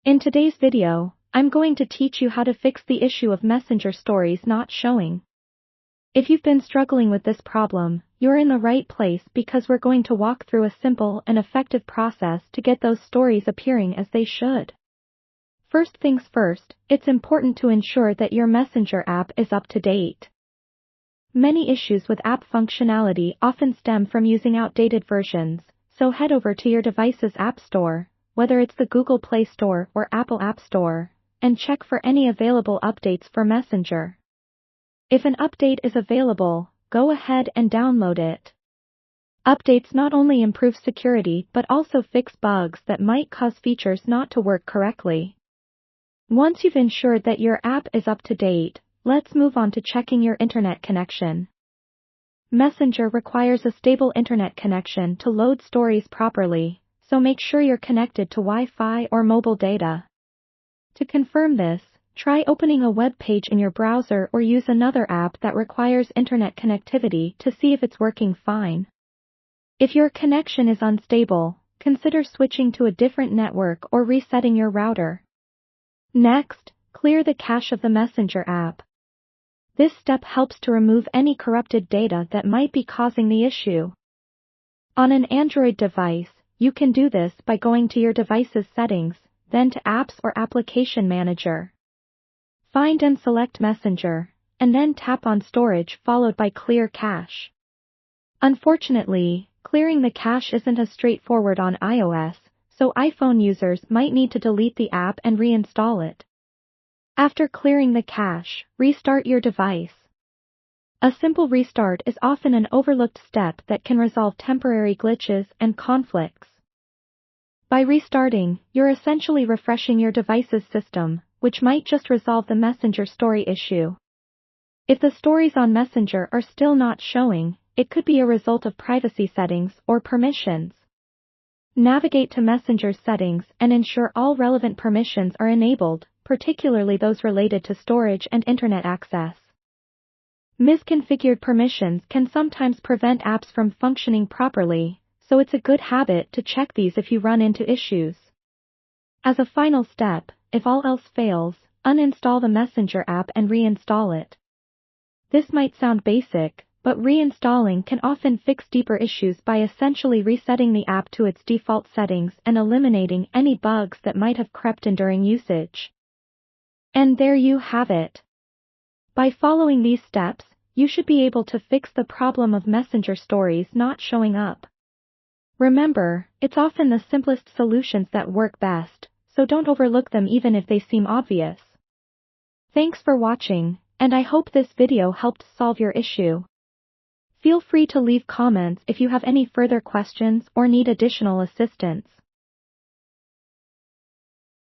In today's video, I'm going to teach you how to fix the issue of Messenger stories not showing. If you've been struggling with this problem, you're in the right place because we're going to walk through a simple and effective process to get those stories appearing as they should. First things first, it's important to ensure that your Messenger app is up to date. Many issues with app functionality often stem from using outdated versions, so head over to your device's App Store, whether it's the Google Play Store or Apple App Store, and check for any available updates for Messenger. If an update is available, go ahead and download it. Updates not only improve security but also fix bugs that might cause features not to work correctly. Once you've ensured that your app is up to date, let's move on to checking your internet connection. Messenger requires a stable internet connection to load stories properly, so make sure you're connected to Wi-Fi or mobile data. To confirm this, try opening a web page in your browser or use another app that requires internet connectivity to see if it's working fine. If your connection is unstable, consider switching to a different network or resetting your router. Next, clear the cache of the Messenger app. This step helps to remove any corrupted data that might be causing the issue. On an Android device, you can do this by going to your device's settings, then to Apps or Application Manager. Find and select Messenger, and then tap on Storage followed by Clear Cache. Unfortunately, clearing the cache isn't as straightforward on iOS, so iPhone users might need to delete the app and reinstall it. After clearing the cache, restart your device. A simple restart is often an overlooked step that can resolve temporary glitches and conflicts. By restarting, you're essentially refreshing your device's system, which might just resolve the Messenger story issue. If the stories on Messenger are still not showing, it could be a result of privacy settings or permissions. Navigate to Messenger's settings and ensure all relevant permissions are enabled, particularly those related to storage and internet access. Misconfigured permissions can sometimes prevent apps from functioning properly, so it's a good habit to check these if you run into issues. As a final step, if all else fails, uninstall the Messenger app and reinstall it. This might sound basic, but reinstalling can often fix deeper issues by essentially resetting the app to its default settings and eliminating any bugs that might have crept in during usage. And there you have it. By following these steps, you should be able to fix the problem of Messenger stories not showing up. Remember, it's often the simplest solutions that work best, so don't overlook them even if they seem obvious. Thanks for watching, and I hope this video helped solve your issue. Feel free to leave comments if you have any further questions or need additional assistance.